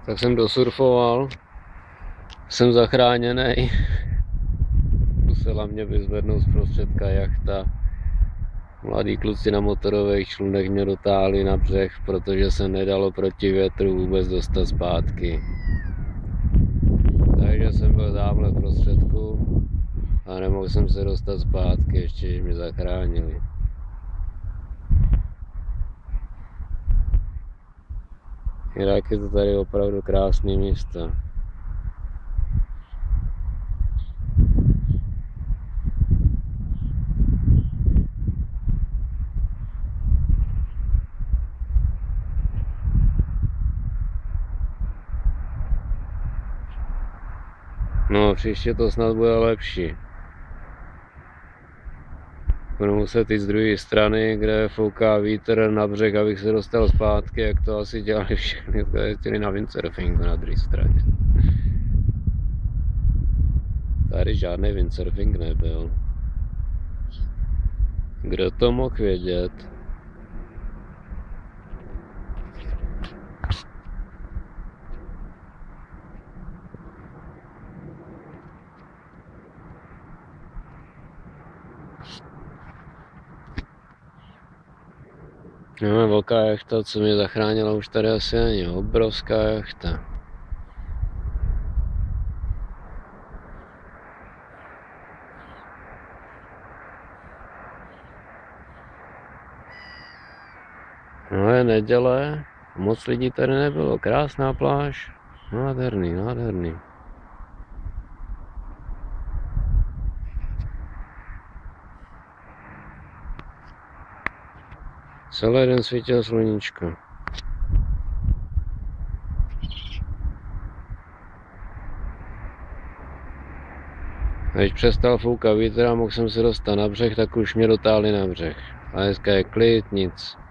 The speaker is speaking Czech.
Tak jsem dosurfoval, jsem zachráněný. Musela mě vyzvednout zprostředka jachta. Mladí kluci na motorových člunech mě dotáhli na břeh, protože se nedalo proti větru vůbec dostat zpátky. Takže jsem byl tamhle v prostředku a nemohl jsem se dostat zpátky, ještě že mě zachránili. Jinak je to tady opravdu krásné místo. No, příště to snad bude lepší. Budu muset jít z druhé strany, kde fouká vítr na břeh, abych se dostal zpátky, jak to asi dělali všechny, kdo jezdili na windsurfingu na druhé straně. Tady žádný windsurfing nebyl. Kdo to mohl vědět? No, velká jachta, co mě zachránila, už tady asi není. Obrovská jachta. No, je neděle, moc lidí tady nebylo. Krásná pláž. Nádherný, nádherný. Celý den svítilo sluníčko. Když přestal foukat vítr a mohl jsem se dostat na břeh, tak už mě dotáhli na břeh. A dneska je klid, nic.